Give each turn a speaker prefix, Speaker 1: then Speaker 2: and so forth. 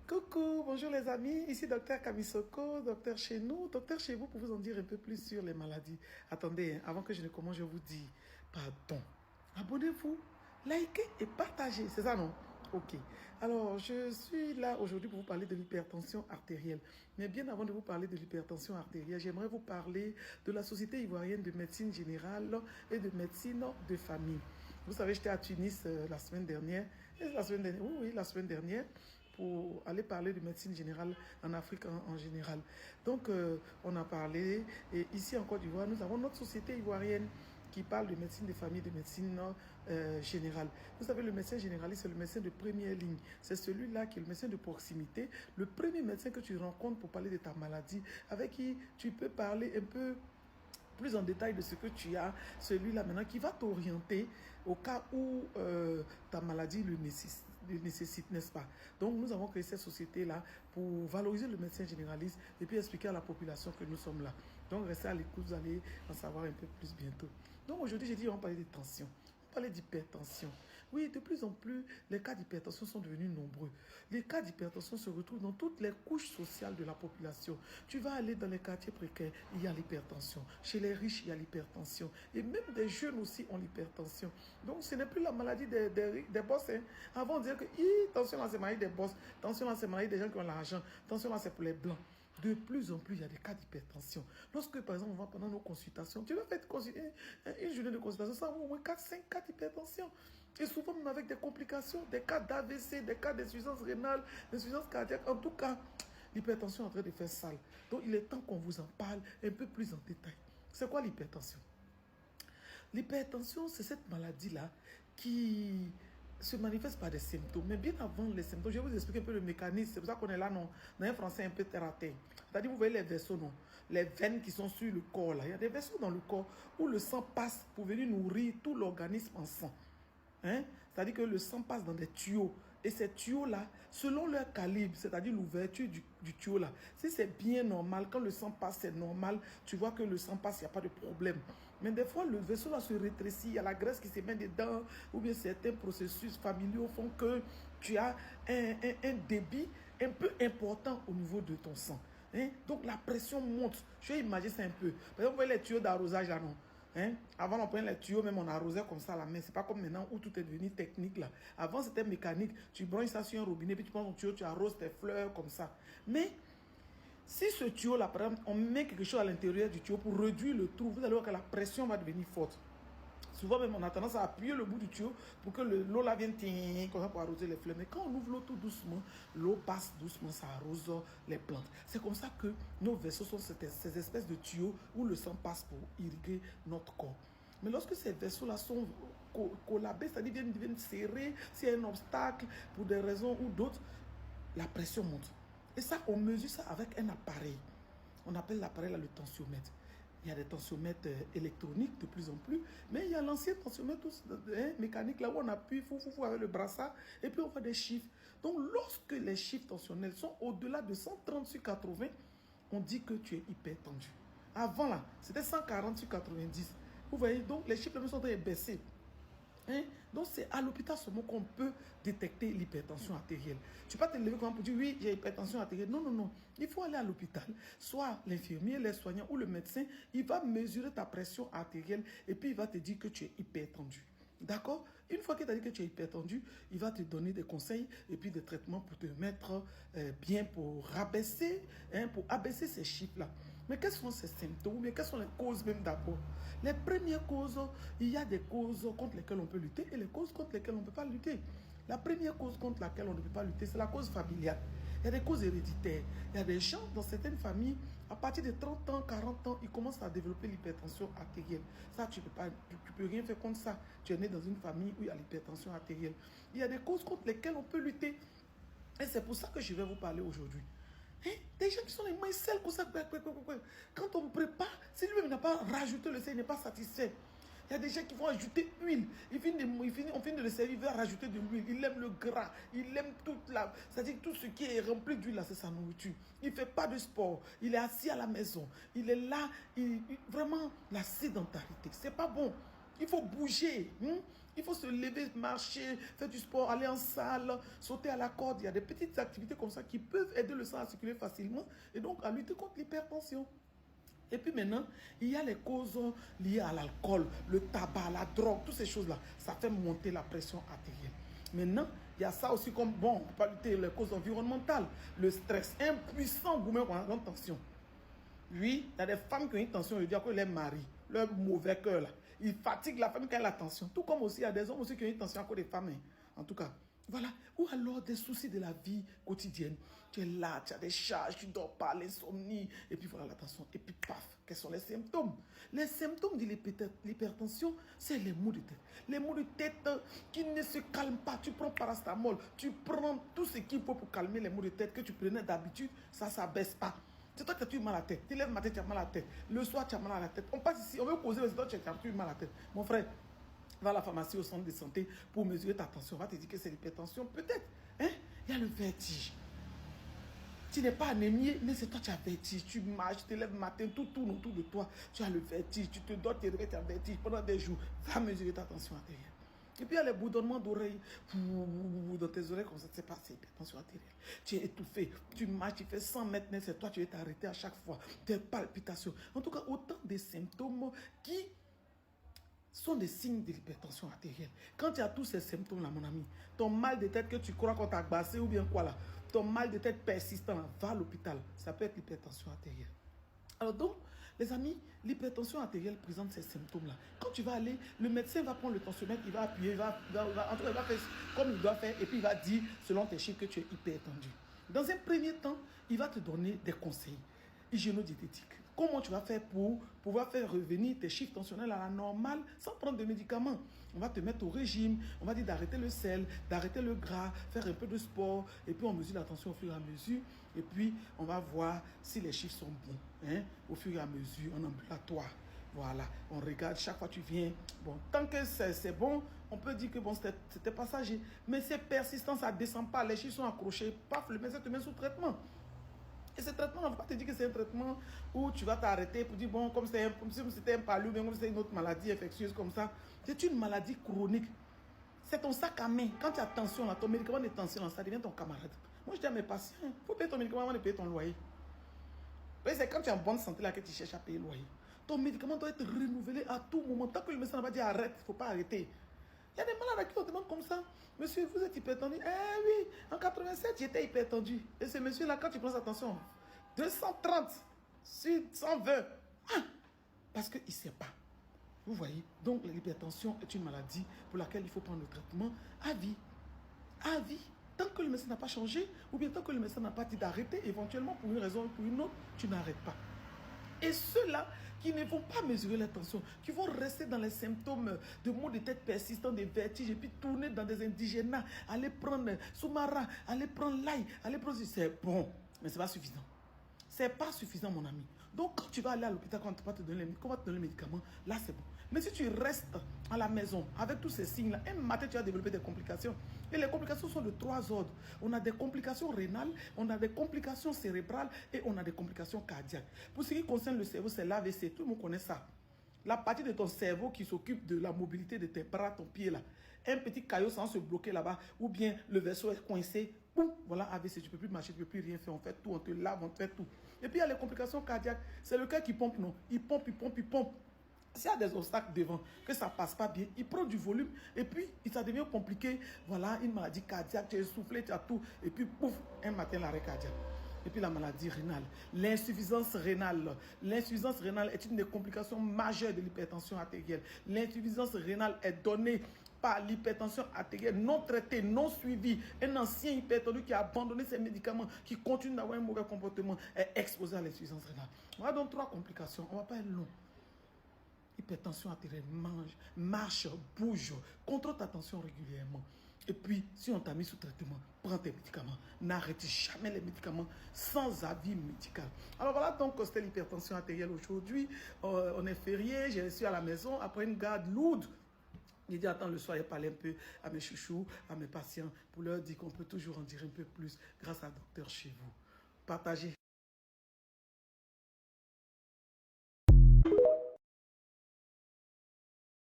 Speaker 1: Coucou, bonjour les amis, ici Docteur Kamisoko, docteur chez nous, docteur chez vous pour vous en dire un peu plus sur les maladies. Attendez, avant que je ne commence, je vous dis, pardon, abonnez-vous, likez et partagez, c'est ça non? Ok, alors je suis là aujourd'hui pour vous parler de l'hypertension artérielle. Mais bien avant de vous parler de l'hypertension artérielle, j'aimerais vous parler de la Société ivoirienne de médecine générale et de médecine de famille. Vous savez, j'étais à Tunis la semaine dernière, oui, la semaine dernière, pour aller parler de médecine générale en Afrique en général. Donc, on a parlé, et ici en Côte d'Ivoire, nous avons notre société ivoirienne qui parle de médecine des familles, de médecine générale. Vous savez, le médecin généraliste, c'est le médecin de première ligne. C'est celui-là qui est le médecin de proximité, le premier médecin que tu rencontres pour parler de ta maladie, avec qui tu peux parler un peu plus en détail de ce que tu as, celui-là maintenant qui va t'orienter au cas où ta maladie le nécessite, n'est-ce pas? Donc nous avons créé cette société-là pour valoriser le médecin généraliste et puis expliquer à la population que nous sommes là. Donc restez à l'écoute, vous allez en savoir un peu plus bientôt. Donc aujourd'hui, j'ai dit on va parler de tension. Parler d'hypertension. Oui, de plus en plus, les cas d'hypertension sont devenus nombreux. Les cas d'hypertension se retrouvent dans toutes les couches sociales de la population. Tu vas aller dans les quartiers précaires, il y a l'hypertension. Chez les riches, il y a l'hypertension. Et même des jeunes aussi ont l'hypertension. Donc, ce n'est plus la maladie des boss. Hein. Avant, on disait que, attention là, c'est la maladie des boss. Attention là, c'est la maladie des gens qui ont l'argent. Attention là, c'est pour les blancs. De plus en plus, il y a des cas d'hypertension. Lorsque, par exemple, on va pendant nos consultations, tu vas faire une journée de consultation, ça va au moins 4-5 cas d'hypertension. Et souvent, même avec des complications, des cas d'AVC, des cas d'insuffisance rénale, d'insuffisance cardiaque. En tout cas, l'hypertension est en train de faire sale. Donc, il est temps qu'on vous en parle un peu plus en détail. C'est quoi l'hypertension? L'hypertension, c'est cette maladie-là qui se manifeste par des symptômes. Mais bien avant les symptômes, je vais vous expliquer un peu le mécanisme. C'est pour ça qu'on est là, non, dans un français un peu terre à terre. C'est-à-dire, vous voyez les vaisseaux, non, les veines qui sont sur le corps, là. Il y a des vaisseaux dans le corps où le sang passe pour venir nourrir tout l'organisme en sang. Hein? C'est-à-dire que le sang passe dans des tuyaux. Et ces tuyaux-là, selon leur calibre, c'est-à-dire l'ouverture du tuyau là, si c'est bien normal, quand le sang passe, c'est normal, tu vois que le sang passe, il n'y a pas de problème. Mais des fois, le vaisseau là se rétrécit, il y a la graisse qui se met dedans, ou bien certains processus familiaux font que tu as un débit un peu important au niveau de ton sang. Hein? Donc la pression monte. Je vais imaginer ça un peu. Par exemple, vous voyez les tuyaux d'arrosage là, non? Hein? Avant, on prenait les tuyaux, même on arrosait comme ça à la main. C'est pas comme maintenant où tout est devenu technique là. Avant, c'était mécanique. Tu branches ça sur un robinet, puis tu prends ton tuyau, tu arroses tes fleurs comme ça. Mais si ce tuyau là, par exemple, on met quelque chose à l'intérieur du tuyau pour réduire le trou, vous allez voir que la pression va devenir forte. Souvent même, on a tendance à appuyer le bout du tuyau pour que l'eau là vienne comme ça pour arroser les fleurs. Mais quand on ouvre l'eau tout doucement, l'eau passe doucement, ça arrose les plantes. C'est comme ça que nos vaisseaux sont ces espèces de tuyaux où le sang passe pour irriguer notre corps. Mais lorsque ces vaisseaux-là sont collabés, c'est-à-dire viennent serrer, s'il y a un obstacle pour des raisons ou d'autres, la pression monte. Et ça, on mesure ça avec un appareil. On appelle l'appareil là le tensiomètre. Il y a des tensiomètres électroniques de plus en plus, mais il y a l'ancien tensiomètre mécanique là où on appuie fou avec le brassard et puis on voit des chiffres. Donc lorsque les chiffres tensionnels sont au-delà de 130 sur 80, on dit que tu es hypertendu. Avant là, c'était 140 sur 90. Vous voyez, donc les chiffres sont en train de baisser. Hein? Donc c'est à l'hôpital seulement qu'on peut détecter l'hypertension artérielle. Tu ne peux pas te lever pour dire oui, j'ai hypertension artérielle. Non, non, non. Il faut aller à l'hôpital. Soit l'infirmier, les soignants ou le médecin, il va mesurer ta pression artérielle et puis il va te dire que tu es hypertendu. D'accord? Une fois qu'il t'a dit que tu es hypertendu, il va te donner des conseils et puis des traitements pour te mettre bien, pour rabaisser, pour abaisser ces chiffres-là. Mais quels sont ces symptômes? Mais quelles sont les causes même d'abord? Les premières causes, il y a des causes contre lesquelles on peut lutter et les causes contre lesquelles on ne peut pas lutter. La première cause contre laquelle on ne peut pas lutter, c'est la cause familiale. Il y a des causes héréditaires. Il y a des gens dans certaines familles, à partir de 30 ans, 40 ans, ils commencent à développer l'hypertension artérielle. Ça, tu ne peux rien faire contre ça. Tu es né dans une famille où il y a l'hypertension artérielle. Il y a des causes contre lesquelles on peut lutter. Et c'est pour ça que je vais vous parler aujourd'hui. Hein? Des gens qui sont les mains sales comme ça. Quand on prépare, si lui-même n'a pas rajouté le sel, il n'est pas satisfait. Il y a des gens qui vont ajouter huile. On finit de le servir, il va rajouter de l'huile. Il aime le gras. Il aime c'est-à-dire tout ce qui est rempli d'huile, là, c'est sa nourriture. Il ne fait pas de sport. Il est assis à la maison. Il est là. Vraiment, la sédentarité. C'est pas bon. Il faut bouger. Il faut se lever, marcher, faire du sport, aller en salle, sauter à la corde. Il y a des petites activités comme ça qui peuvent aider le sang à circuler facilement et donc à lutter contre l'hypertension. Et puis maintenant, il y a les causes liées à l'alcool, le tabac, la drogue, toutes ces choses-là. Ça fait monter la pression artérielle. Maintenant, il y a ça aussi comme, bon, on peut pas lutter les causes environnementales, le stress, impuissant gourmet qu'on a une tension. Oui, il y a des femmes qui ont une tension, je dis que les maris, leur mauvais cœur là, ils fatiguent la femme qui a la tension. Tout comme aussi, il y a des hommes aussi qui ont une tension à cause des femmes. En tout cas, voilà. Ou alors des soucis de la vie quotidienne. Tu es là, tu as des charges, tu ne dors pas, l'insomnie. Et puis voilà la tension. Et puis paf, quels sont les symptômes? Les symptômes de l'hypertension, c'est les maux de tête. Les maux de tête qui ne se calment pas. Tu prends paracétamol, tu prends tout ce qu'il faut pour calmer les maux de tête que tu prenais d'habitude, ça ne baisse pas. C'est toi qui as eu mal à la tête. Tu lèves le matin, tu as mal à la tête. Le soir, tu as mal à la tête. On passe ici, on veut causer, mais c'est toi qui as eu mal à la tête. Mon frère, va à la pharmacie, au centre de santé pour mesurer ta tension. On va te dire que c'est l'hypertension. Peut-être. Hein? Il y a le vertige. Tu n'es pas anémié, mais c'est toi qui as vertige. Tu marches, tu te lèves le matin, tout tourne autour de toi. Tu as le vertige. Tu te dors, tu as vertige pendant des jours. Va mesurer ta tension artérielle. Et puis il y a les bourdonnements d'oreilles dans tes oreilles comme ça, c'est pas, c'est hypertension artérielle. Tu es étouffé, tu marches, tu fais 100 mètres, mais c'est toi, tu vas t'arrêter à chaque fois. Des palpitations. En tout cas, autant de symptômes qui sont des signes de l'hypertension artérielle. Quand tu as tous ces symptômes-là, mon ami, ton mal de tête que tu crois qu'on t'a agbassé ou bien quoi là, ton mal de tête persistant, là, va à l'hôpital. Ça peut être l'hypertension artérielle. Alors donc, les amis, l'hypertension artérielle présente ces symptômes-là. Quand tu vas aller, le médecin va prendre le tensiomètre, il va appuyer, en tout cas, il va faire comme il doit faire et puis il va dire, selon tes chiffres, que tu es hypertendu. Dans un premier temps, il va te donner des conseils hygiéno-diététiques. Comment tu vas faire pour pouvoir faire revenir tes chiffres tensionnels à la normale sans prendre de médicaments? On va te mettre au régime, on va dire d'arrêter le sel, d'arrêter le gras, faire un peu de sport, et puis on mesure la tension au fur et à mesure, et puis on va voir si les chiffres sont bons, hein, au fur et à mesure, en ambulatoire. Voilà, on regarde, chaque fois que tu viens, bon, tant que c'est bon, on peut dire que bon, c'était passager, mais c'est persistant, ça ne descend pas, les chiffres sont accrochés, paf, le médecin te met sous traitement. Et ce traitement, on ne va pas te dire que c'est un traitement où tu vas t'arrêter pour dire, bon, comme si c'était un palu, ou comme si c'était une autre maladie infectieuse comme ça. C'est une maladie chronique. C'est ton sac à main. Quand tu as tension, là, ton médicament de tension, ça devient ton camarade. Moi, je dis à mes patients, il faut payer ton médicament avant de payer ton loyer. C'est quand tu es en bonne santé là que tu cherches à payer le loyer. Ton médicament doit être renouvelé à tout moment. Tant que le médecin n'a pas dit arrête, il ne faut pas arrêter. Il y a des malades à qui on demande comme ça. Monsieur, vous êtes hypertendu? Eh oui, en 87, j'étais hypertendu. Et ce monsieur-là, quand tu prends attention, 230 sur 120. Ah, parce qu'il ne sait pas. Vous voyez? Donc, l'hypertension est une maladie pour laquelle il faut prendre le traitement à vie. À vie. Tant que le médecin n'a pas changé, ou bien tant que le médecin n'a pas dit d'arrêter, éventuellement, pour une raison ou pour une autre, tu n'arrêtes pas. Et ceux-là qui ne vont pas mesurer la tension, qui vont rester dans les symptômes de maux de tête persistants, de vertiges, et puis tourner dans des indigénats, aller prendre soumara, aller prendre l'ail, aller prendre... C'est bon, mais ce n'est pas suffisant. Ce n'est pas suffisant, mon ami. Donc, quand tu vas aller à l'hôpital, quand on va te donner les médicaments, là, c'est bon. Mais si tu restes à la maison avec tous ces signes-là, un matin, tu vas développer des complications. Et les complications sont de 3 ordres. On a des complications rénales, on a des complications cérébrales et on a des complications cardiaques. Pour ce qui concerne le cerveau, c'est l'AVC. Tout le monde connaît ça. La partie de ton cerveau qui s'occupe de la mobilité de tes bras, ton pied là. Un petit caillot sans se bloquer là-bas, ou bien le vaisseau est coincé. Boum, voilà AVC, tu ne peux plus marcher, tu ne peux plus rien faire. On fait tout, on te lave, on te fait tout. Et puis il y a les complications cardiaques. C'est le cœur qui pompe, non? Il pompe, il pompe, il pompe. S'il y a des obstacles devant, que ça ne passe pas bien, il prend du volume et puis ça devient compliqué. Voilà, une maladie cardiaque, tu es essoufflé, tu as tout. Et puis pouf, un matin, l'arrêt cardiaque. Et puis la maladie rénale, l'insuffisance rénale. L'insuffisance rénale est une des complications majeures de l'hypertension artérielle. L'insuffisance rénale est donnée par l'hypertension artérielle non traitée, non suivie. Un ancien hypertendu qui a abandonné ses médicaments, qui continue d'avoir un mauvais comportement, est exposé à l'insuffisance rénale. Voilà donc 3 complications. On ne va pas être long. Hypertension artérielle, marche, bouge, contrôle ta tension régulièrement. Et puis, si on t'a mis sous traitement, prends tes médicaments. N'arrête jamais les médicaments sans avis médical. Alors voilà donc c'était l'hypertension artérielle aujourd'hui. On est férié, j'ai reçu à la maison après une garde lourde. J'ai dit, attends, le soir, j'ai parlé un peu à mes chouchous, à mes patients, pour leur dire qu'on peut toujours en dire un peu plus grâce à docteur chez vous. Partagez.